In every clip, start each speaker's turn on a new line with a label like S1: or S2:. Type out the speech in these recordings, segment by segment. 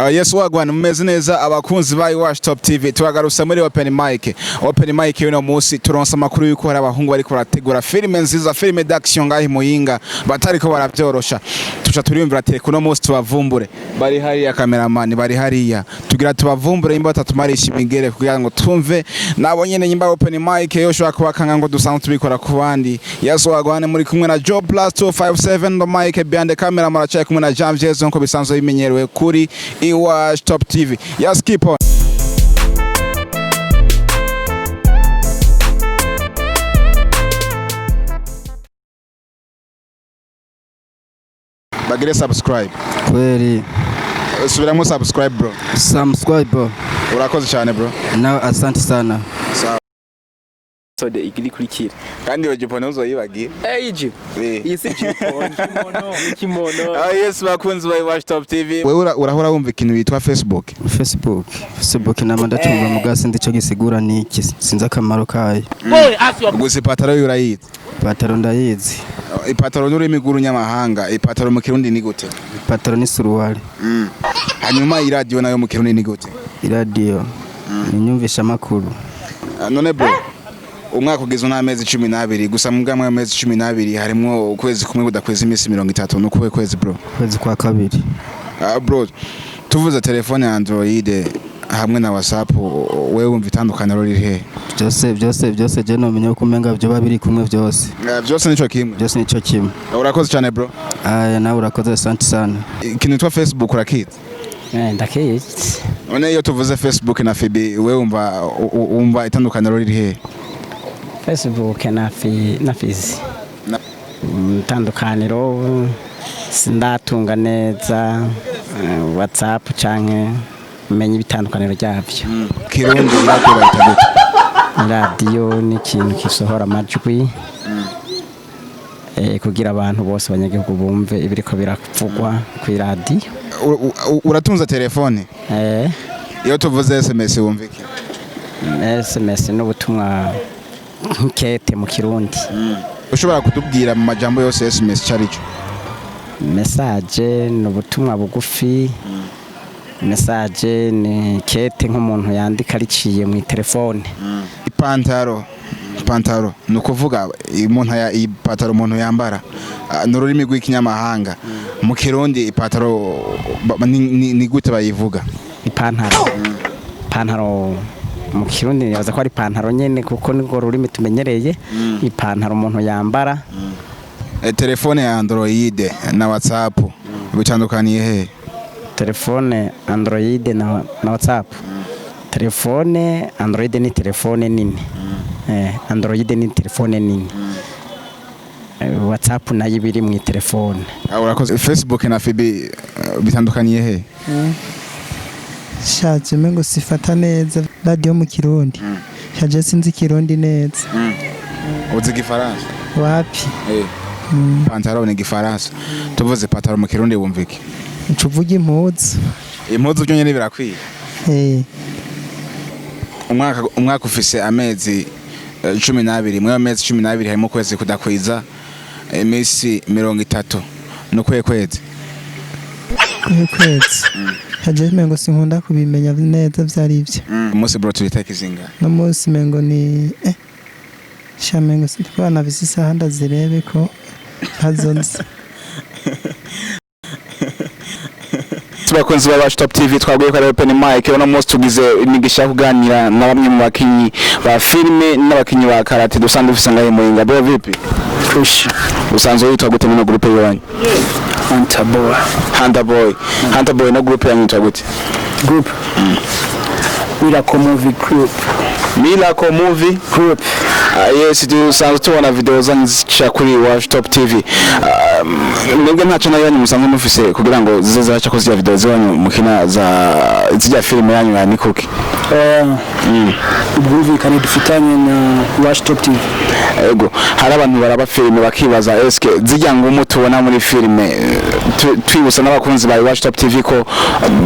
S1: Yes wagwana mumeze neza abakunzi ba Iwacu Top TV tugarusa muri open mic. Open mic y'uno munsi turonsa makuru yuko hari abahungu bari kurategura filime nziza, filime d'action ngahi Muyinga batariko barabyorosha. Tuca turiyumvira ati kuno munsi tubavumbure. Bari hariya cameraman bari hariya. Tugira tubavumbure imba tatumarisha imigere kugira ngo tumve nabo nyene nyimba open mic yoshobora kubakanga ngo dusanzwe tubikora ku bandi. Yes wagwana muri kumwe na Joe Plus 257 the mic behind the camera maracaye kumwe na Jamjes nko bisanzwe bimenyerewe kuri Iwacu Top TV. Yes, keep on. Bagire subscribe.
S2: Kweli.
S1: Subiramo subscribe bro.
S2: Subscribe bro.
S1: Urakoze cyane bro.
S2: Na asante sana.
S3: So de igirikurikira
S1: Kandi wajipona uzoyibagiye.
S3: iji isi kimono
S1: Yes bakunzi ba Iwacu Top TV. Wewe urahora wumva ikintu bitwa Facebook
S2: na mandatumva mugasi ndico gisigura niki sinza akamaro kayo.
S1: Gusa ipataro yurayizi.
S2: Ipataro ndayizi.
S1: Ipataro nuri miguru nyamahanga, ipataro mu Kirundi ni gute?
S2: Ipataro ni suruwali.
S1: Hanyuma iradio nayo mu Kirundi ni gute?
S2: Iradio ninyumvisha makuru.
S1: None bro umwaka ugizwe n'amezi 12 gusa mu bwamwe amezi 12 harimo ukwezi kumwe budakweza imisi 30 no kuwe kwezi bro.
S2: Kwezi kwa kabiri.
S1: Bro tuvuze telefone ya Android hamwe na WhatsApp wewe wumva itandukanye ruri he? Byose
S2: je no menye ko umenga byo babiri kumwe byose.
S1: Byose nico kimwe.
S2: Byose nico kimwe.
S1: Urakoze cyane bro.
S2: Na urakoze asante sana.
S1: Ikintu twa Facebook urakita?
S2: Ndaketse.
S1: One iyo tuvuze Facebook na FB wewe wumva itandukanye ruri he?
S4: Facebook na Fizi tandukaniro sindatunga neza WhatsApp canke menye bitandukaniro ryavyo.
S1: Kirundi radio bayitaguta.
S4: Radio ni ikintu kisohora amajwi kugira abantu bose abanyagihugu bumve ibiriko biravugwa ku radio.
S1: Uratunza telefone? Iyo tuvuze SMS wumva iki?
S4: SMS n'ubutumwa nkete mu Kirundi.
S1: Ushobora kutubwira mu majambo yose SMS cyarico?
S4: Message n'ubutumwa bugufi. Message ni kete nk'umuntu yandika riciye mu telefone.
S1: Ipantaro nukuvuga umuntu ipataro umuntu yambara n'ururimi rw'ikinyamahanga mu Kirundi ipataro ni gute bayivuga?
S4: Ipantaro mu Kirundi yaza ko ari ipantaro nyene kuko niko rurimi tumenyereye. Ipantaro umuntu yambara.
S1: Telefone ya Android na WhatsApp bitandukaniye he?
S4: Telefone Android na WhatsApp. Telefone Android ni telefone nini. Android ni telefone nini. WhatsApp nayo biri mu telefone.
S1: Urakoze. Facebook na FB bitandukaniye he?
S5: Shaje mengo sifata neza radio mu Kirundi. Shaje sinzi Kirundi neza.
S1: Uzi Gifaransa?
S5: Wapi?
S1: Pantaro ni Gifaransa. Tuvuze pantaro mu Kirundi wumva iki?
S5: Ncuvuga impuzu.
S1: Impuzu byo nyene birakwiye. Umwaka ufise amezi 12 mwe amezi 12 harimo kwezi kudakwiza imisi 30 no kwezi.
S5: Haje mengo sinkunda kubimenya neza vyari ivyo.
S1: Umunsi bro turita zinga.
S5: No munsi mengo ni shamengo sitwana bisisa handa zirebe ko hazonse.
S1: Bakunzi ba Iwacu Top TV twaguye kwa open mic uno munsi tugize imigisha kuganira na bamwe mu bakinyi ba filime n'abakinyi ba karate dusanzwe ufise ngahe Muyinga. Bro vipi?
S2: Fresh.
S1: Usanzwe witwa gute mu groupe yanyu? Hunter boy no groupe yanyu gute?
S2: Group. Miracle Movie Group.
S1: Yes, dusanzwe tubona video zanyu zica kuri Iwacu Top TV. Mwebwe ntaco nayo musanzwe mufise kugira ngo zize zaca ko zya video zanyu mukina zijya filime yanyu ya Nikuki.
S2: Ubwumvikane dufitanye na Iwacu Top TV.
S1: Ego hari abantu baraba filime bakibaza eske zijya ngo mutubona muri filime twibusa n'abakunzi ba Iwacu Top TV ko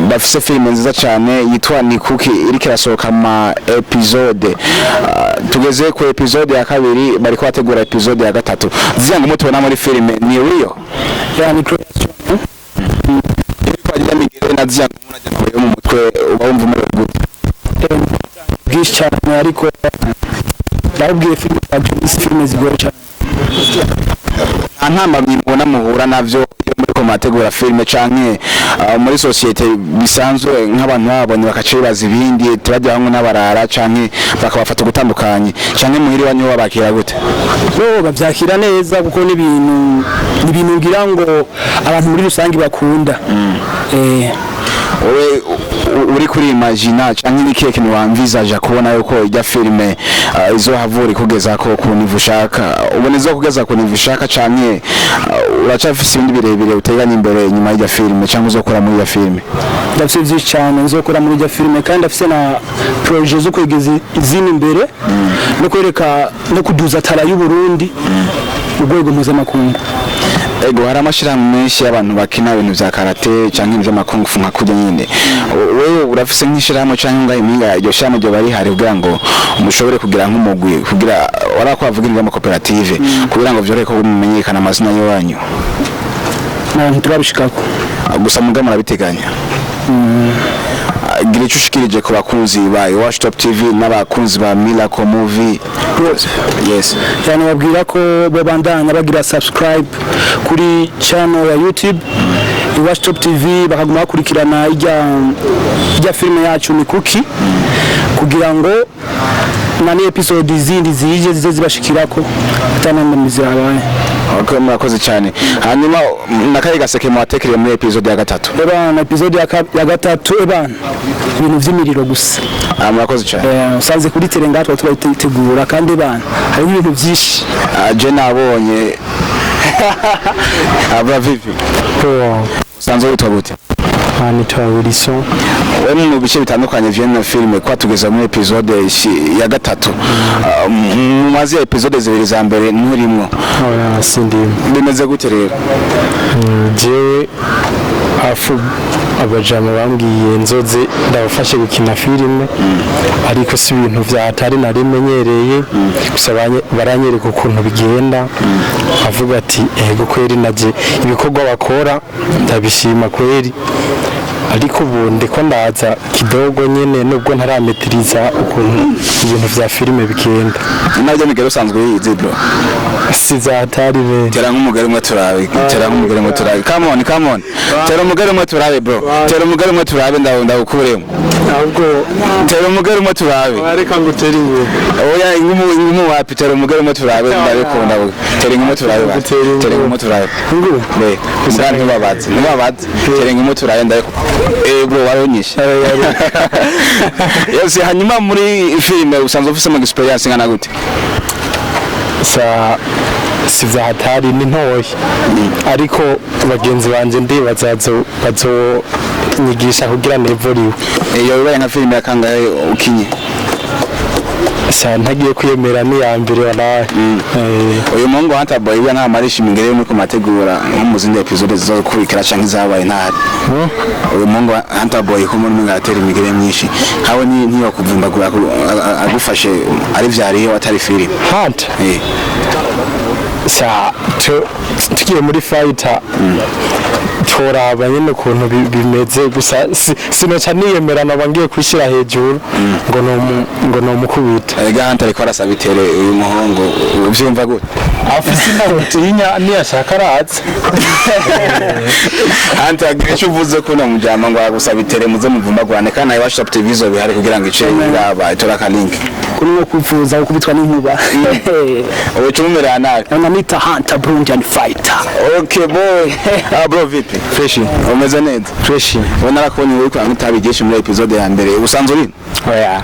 S1: bafise filime nziza cyane yitwa Nikuki iriko irasohoka ma episode. Tugeze ku episode ya kabiri bari kwategura episode ya gatatu. Zijya ngo mutubona muri filime ni real?
S2: Yani
S1: kwa jamii na zijya ngo munajya twe uba wumva umerewe gute?
S6: bwinshi cyane ariko babwiye filime zigoye cyane.
S1: nta ntambamyi mubona muhura navyo iyo muri ko mategura filime canke muri societe bisanzwe nk'abantu babonye bakaciye bazi ibindi tubajya hamwe n'abarara canke bakabafata gutandukanye canke muhiri wanyu babakira gute?
S6: bo bavyakira neza kuko n'ibintu ngira ngo abantu muri rusangi bakunda.
S1: uri kuri imagina canke nikihe kintu wamvizaje kubona yuko ijya filime izohavura kugeza ko ku nivu ushaka ubone zo kugeza ku nivu ushaka canke uracafise ibindi birebire uteganya imbere nyuma y'ijya filime canke uzokora muri ijya filime?
S6: ndafise byinshi cyane nzokora muri ijya filime kandi ndafise na projet zo kwegeza izindi imbere no kwereka no kuduza tara y'u Burundi urwego mpuzamakungu.
S1: Ego hari amashirahamwe menshi y'abantu bakina ibintu vya karate canke ibyo makungu nka kujya nyine wewe urafise nk'ishirahamwe canke ngaho impinga iryo shirahamwe ryo bari hari kugira ngo mushobore kugira nk'umugwi kugira warakwavugira mu koperative kugira ngo vyore ko mumenyekana amazina y'abanyu?
S6: Turabishikako
S1: gusa muga murabiteganya? gira icyo ushikirije ku bakunzi ba Iwacu Top TV n'abakunzi ba Miracle Movie? Yes,
S6: cyane babwira ko babandanya bagira subscribe kuri channel ya YouTube Iwacu Top TV bakaguma bakurikirana ijya filime yacu ni Kuki kugira ngo nani episode zindi zije zize zibashikirako atanambamizi yabaye.
S1: Okay, murakoze cyane. Hanyuma nakaye gaseke mu watekereye muri episode ya gatatu?
S6: Ebana episode ya gatatu ebana ibintu vy'imiriro gusa.
S1: Murakoze cyane.
S6: Usanze kuri terengato twayitegura kandi ebana hari ibintu byinshi.
S1: Je nabonye aba vivi. Usanze witwa gute?
S6: Nitwa Wilson.
S1: Wewe mu bice bitandukanye vyene filime kwa tugeza muri episode ya gatatu. Mumaze episode zibiri za mbere nturimwo.
S6: Oya sindimo.
S1: Bimeze gute rero?
S6: Je afu abajama bambwiye nzoze ndabafashe gukina filime ariko si ibintu vyatari narimenyereye gusa baranyereka ukuntu bigenda avuga ati ego kweri naje ibikorwa bakora ndabishima kweri ariko ubu ndiko ndaza kidogo nyene nubwo ntarametiriza ukuntu ibintu vya filime bigenda.
S1: Nabyo migero usanzwe yize bro?
S6: Sizatari be.
S1: Tera nk'umugere umwe turabe. Tera nk'umugere umwe turabe. Come on. Tera umugere umwe turabe bro. Tera umugere umwe turabe ndagukuremo.
S6: Ahubwo
S1: tera umugere umwe turabe.
S6: Areka ngutera ingwe.
S1: Oya ingumu wapi tera umugere umwe turabe ndabikunda. Tera ingumwe turabe. Tera ingumwe turabe.
S6: Nguru.
S1: Be. Usanga ntibabaze. Tera ingumwe turabe ndabikunda. Bro waronyisha. Yes, hanyuma muri filime usanzwe ufise mu experience ngana gute?
S6: Sizatari ni ntoya ariko bagenzi banje ndibaza bazo nyigisha kugira nevoriwe.
S1: Iyo bibaye nka filime yakangaye ukinye?
S6: Ntagiye kwiyemera ni ya mbere walahi.
S1: Uyu mungu Hunter Boy we nta marishi mingere muri kumategura nko mu zindi episode zizokurikira canke zabaye ntari. Uyu mungu Hunter Boy ko muri ngatera imigere myinshi kawe niyo kuvumbagura agufashe ari vyariye watari filime
S6: Hunter tugiye muri fighter turaba nyene ukuntu bimeze gusa sinoca niyemerana bangiye kwishira hejuru ngo no mukubita.
S1: Ega Hunter ariko arasaba itere uyu muhongo uvyumva gute?
S6: Afise intinya niyashaka araza.
S1: Hunter agiye uvuze ko no mujama ngo agusaba itere muze muvumbagurane kana Iwacu Top TV zo bihari kugira ngo ice Raba itora ka link
S6: kunwo kuvuza ukubitwa n'inkuba.
S1: Owe chumera nawe
S6: anamita Hunter Burundian fighter.
S1: Okay boy. Bro vipi? Fresh. Umeze neza?
S6: Fresh.
S1: Ubona rakoni uri kwa mutabigisha muri episode ya mbere usanzwe uri?
S6: Oya.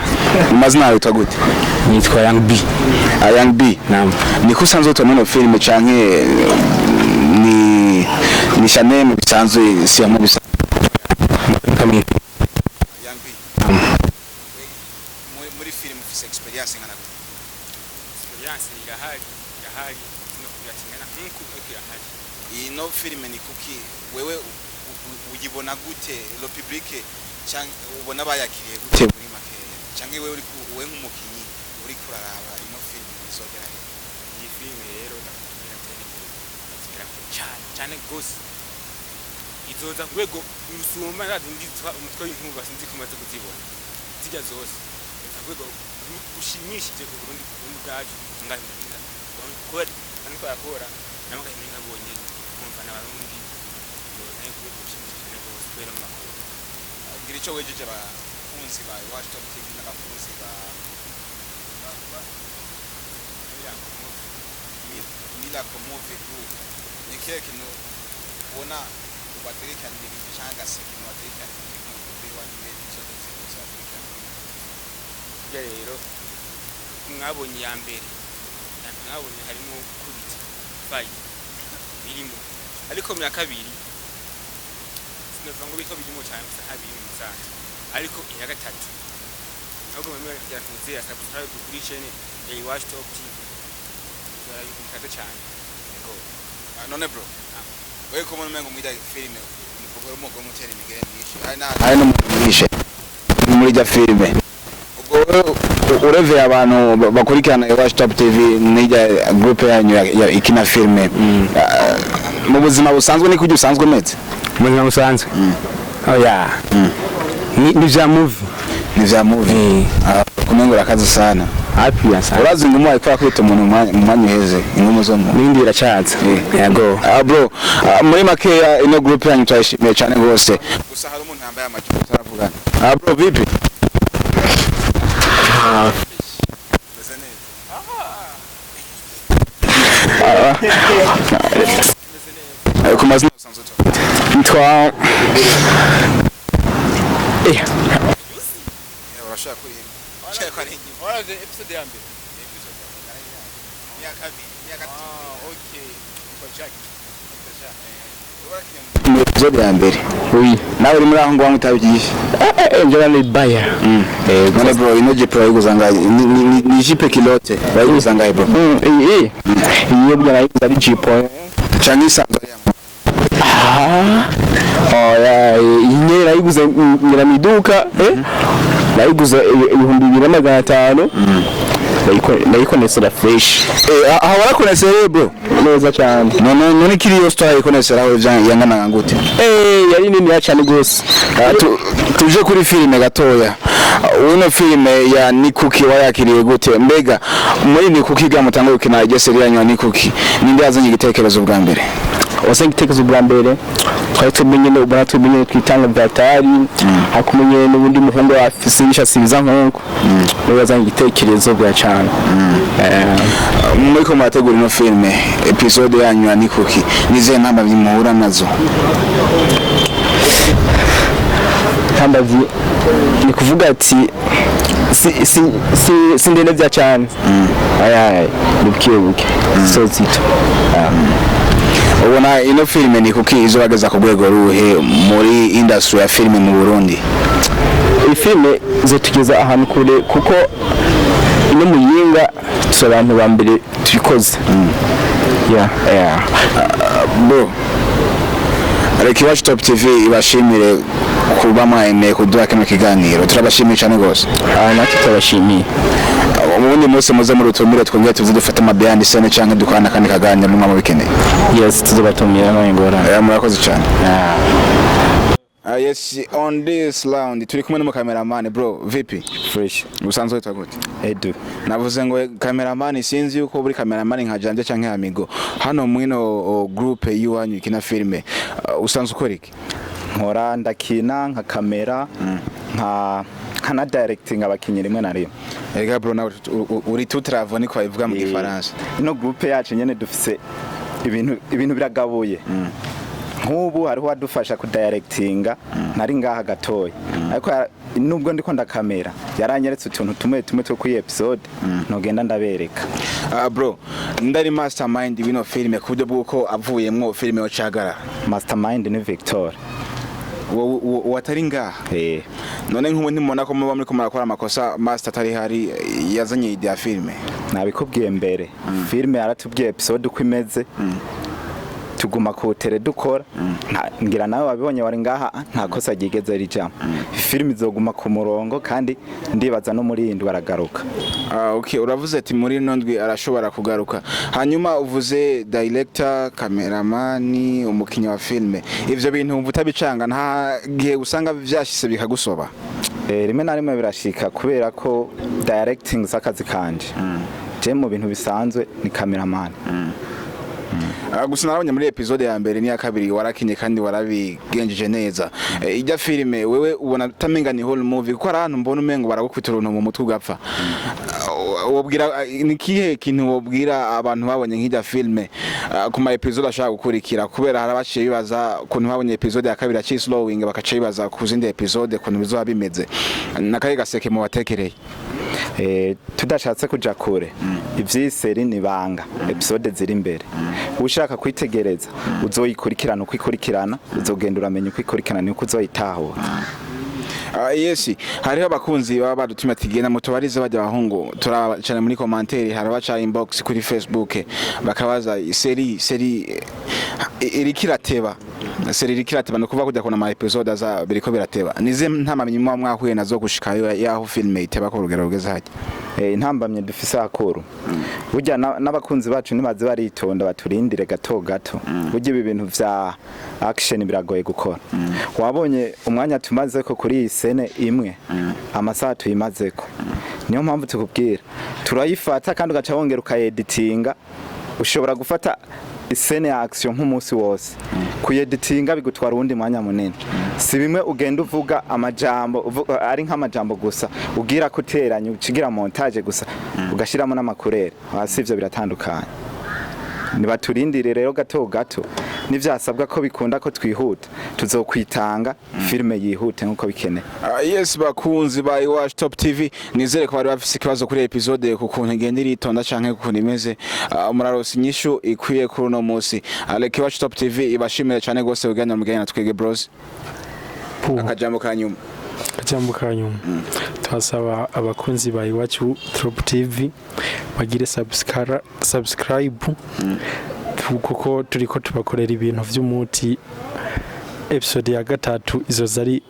S1: Amazina yawe yitwa gute?
S6: Nitwa Young B.
S1: Young B.
S6: Naam.
S1: Niko usanzwe utwa muri filime canke ni channel mu bisanzwe si mu bisanzwe?
S6: Kami.
S1: Young B. Muri filime ufise experience ngana gute?
S7: Experience igahari no kuyatingana nkuko igahari.
S1: Ino filime ni Kuki wewe uyibona gute lo public cyangwa ubona bayakiriye gute muri make cyangwa wewe uri nk'umukinyi uri kuraraba ino filime izogera he?
S7: Iyi filime rero ndakubwira cyane gose. izoza kwego urusumba ndizwa umutwe w'inkuba sinzi kumaze kuzibona zijya zose kwego gushimishije ku Burundi bwacu ngaho muhinga kwari ariko yakora namo gahinga nkabonye kumva n'abarundi yoza kwego gushimishije rwose kwera makuru
S1: gira ico wejeje abakunzi ba Watch Top TV n'abakunzi ba Mila Movie Group ni keke no ubona ubaterekanye ibintu cyangwa se ubaterekanye ibintu kubiwa n'ibindi cyose
S7: rero mwabonye ya mbere mwabonye harimo kubita bayi birimo ariko mu ya kabiri sinavuga ngo biko birimo cyane gusa habiri mu musanze ariko iya gatatu ahubwo mwemera yakunze ya subscribe kuri channel ya Watch Top TV zarayumvikaga cyane yego
S1: none bro wewe ko umuntu mengo mwida filime umukobwa w'umugo mutera imigere myinshi ari no mwishe muri ja filime ubwo ureve abantu bakurikirana Watch Top TV n'ijya group yanyu ya ikina filime mu buzima busanzwe ni kujya usanzwe meze
S6: mu buzima busanzwe oya ni vya movie
S1: kumengo rakaza sana
S6: happy ya sana
S1: urazi ngumu ayikora kwita umuntu mu mwanya uheze ingumu zo mu
S6: nindi iracatse yego
S1: bro muri make ino group yanyu twashimiye cyane rwose gusa hari umuntu yambaye amajipo taravugana bro vipi ku mazina usanzwe
S6: nitwa
S1: urashaka kuri cyangwa ari inyuma
S7: waraje episode ya mbere
S1: ya kabiri ya gatatu
S7: okay kwa Jack
S1: mu episode ya mbere
S6: oui
S1: nawe uri muri aho ngo wamutabigiye
S6: njye ni baya
S1: none bro ino jipo yiguzanga ni jipe kilote yiguzanga bro
S6: iyo bya nayiza ari jipo
S1: cyangwa isanzwe
S6: iyi nayiguze ngira mu iduka nayiguze 2500 nayikonesa fresh
S1: aho warakonesera bro
S6: neza cyane
S1: none kiri yo store ikonesera aho yangana ngute
S6: yari nini cyane gose
S1: tuje kuri filime gatoya uno filime ya Nikuki wayakiriye gute mbega muri Nikuki gamutanga ukina igeseri yanyu Nikuki ninde yazanye igitekerezo bwa mbere
S6: wase igitekerezo bwa mbere twari tumenye no ubona tumenye twitanga byatari hakumenye n'ubundi muhungu wa fisisha sibiza nkonko no yazanye igitekerezo bwa cyane
S1: muri ko murategura ino filime episode yanyu ya Nikuki nize namba bimuhura nazo
S6: kambazi ni kuvuga ati si ndende bya cyane buke so zito
S1: ubona ino filime Nikuki izobageza ku rwego ruhe muri industry ya filime mu Burundi
S6: iyi filime izotugeza ahantu kure kuko ino muyinga abantu ba mbere tuyikoze
S1: bro Ariko Watch Top TV ibashimire kuba mwemeye kuduha kino kiganiro turabashimiye cyane gose
S6: natwe turabashimiye
S1: ubundi munsi muze mu rutumire twongeye tuzi dufata amabeyandi sene cyangwa dukana kandi kaganira n'umwe mu bikeneye
S6: yes tuzobatumira no ingorane
S1: murakoze cyane yes on this round turi kumwe n'umu cameraman bro VP
S6: fresh
S1: usanzwe witwa gute
S6: Edu
S1: navuze ngo cameraman sinzi yuko buri cameraman nka Janje canke amigo hano mwino group yiwanyu ikina filme usanzwe ukora iki
S8: nkora ndakina nka kamera nka directing abakinyi rimwe na rimwe
S1: ega bro nawe uri tout travaux niko bavuga mu gifaransa
S8: ino group yacu nyene dufise ibintu biragabuye nk'ubu hariho wadufasha ku directinga nari ngaha gatoya ariko nubwo ndiko ndakamera yaranyeretse utuntu tumwe two kuri episode nogenda ndabereka
S1: bro ndari mastermind wino filme kubyo bwuko avuyemwo filme ocagara
S8: mastermind ni Victor
S1: watari ngaha none nk'ubu ntimubona ko muba muri ko murakora amakosa master atari hari yazanye idea filme
S8: nabikubwiye mbere filme yaratubwiye episode uko imeze tuguma ku tere dukora ngira nawe wabibonye wari ngaha nta kosa ryigeze rijamo filime izoguma ku murongo kandi ndibaza no muri yindi baragaruka.
S1: Okay, uravuze ati muri nondwi arashobora kugaruka. Hanyuma uvuze director, cameraman, umukinyi wa filme. Ivyo bintu umva utabicanga nta gihe usanga vyashise bikagusoba.
S8: Rimwe na rimwe birashika kubera ko directing zakazi kanje. Je mu bintu bisanzwe ni cameraman.
S1: Gusa narabonye muri episode ya mbere niya kabiri warakinye kandi warabigenjeje neza. Ijya filime wewe ubona tamenga ni whole movie ko arantu mbona umengo baragukubita uruntu mu mutwe ugapfa. Wobwira ni kihe kintu wobwira abantu babonye nk'ijya filme ku ma episode ashaka gukurikira kubera harabaciye bibaza kuntu babonye episode ya kabiri aci slowing bakaca bibaza ku zindi episode kuntu bizoba bimeze. Nakaye gaseke mu batekereye.
S8: Tudashatse kuja kure ivyiseri ni banga episode ziri imbere ushaka kwitegereza uzoyikurikirana ukikurikirana uzogenda uramenya ukikurikirana ni uko uzoyitahura.
S1: Yes, hariho abakunzi baba badutumye ati genda mutubarize bajya bahungu turabacana muri commentaire harabaca inbox kuri Facebook bakabaza seri irikirateba no kuva kujya kuna ma episode za biriko birateba nize ntamamenye mwa mwahuye nazo gushika yaho filme iteba ko rugero rugeze haje.
S8: Intambamye dufise akuru burya n'abakunzi bacu nibaze baritonda baturindire gato burya ibi bintu vya action biragoye gukora. Wabonye umwanya tumaze ko kuri sene imwe amasaha tuyimazeko niyo mpamvu tukubwira turayifata kandi ugaca wongera ukayeditinga ushobora gufata isene ya action nk'umunsi wose kuyeditinga bigutwara undi mwanya munini si bimwe ugenda uvuga amajambo ari nk'amajambo gusa ugira kuteranya ukigira montage gusa ugashiramo n'amakurere hasi ivyo biratandukanye. Nibaturindire rero gato nivyasabwa ko bikunda ko twihuta tuzokwitanga filme yihute nkuko bikeneye.
S1: Yes, bakunzi ba Iwacu Top TV nizere ko bari bafise ikibazo kuri episode ku kuntu igenda iritonda canke ku kuntu imeze murarosi nyishu ikwiye kuri no munsi. Aleke Iwacu Top TV ibashimire cyane gose ugenda mu genda twege bros. Akajambo kanyuma.
S6: Twasaba abakunzi ba Iwacu Top TV bagire subscribe kuko turiko tubakorera ibintu vy'umuti. Episode ya gatatu izo zari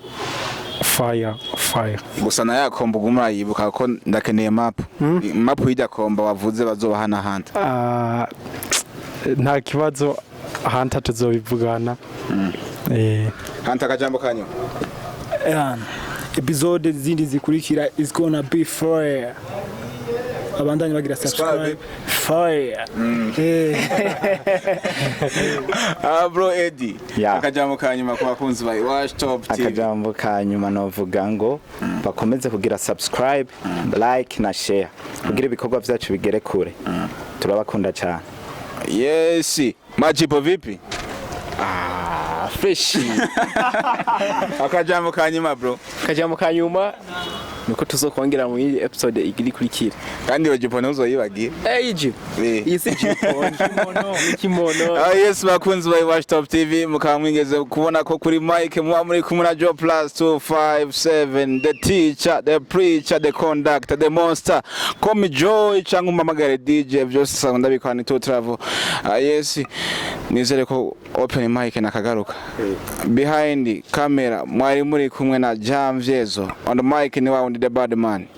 S6: fire.
S1: Gusa na yakomba uguma yibuka ko ndakeneye map y'ijya komba wavuze bazoba hana hanta.
S6: Nta kibazo hanta tuzobivugana.
S1: Hanta akajambo kanyu.
S3: Episode zindi zikurikira is gonna be fire. Abandanye bagira subscribe. Fire.
S1: Bro Eddie. Akajambo kanyuma ku bakunzi ba Iwacu Top TV.
S8: Akajambo kanyuma novuga ngo bakomeze kugira subscribe, like na share kugira ibikorwa vyacu bigere kure. Turabakunda cyane.
S1: Yes, majipo vipi?
S3: Fresh.
S1: Akajambo kanyuma bro.
S3: Akajambo kanyuma nuko tuzokongera mu episode igiri kurikira
S1: kandi wajipo nazo yibagiye.
S3: Iji. Isi kimono.
S1: Yes, bakunzi ba Iwacu Top TV mukamwingeze kubona ko kuri mic muri kumuna Joe Plus 257 the teacher, the preacher, the conductor, the monster. Come Joy cyangwa umamagare DJ byose sanga ndabikwana to travel. Yes, nizere ko open mic nakagaruka. Behind camera mwari muri kumwe na Jam Vyezo. On the mic ni wa the bad man.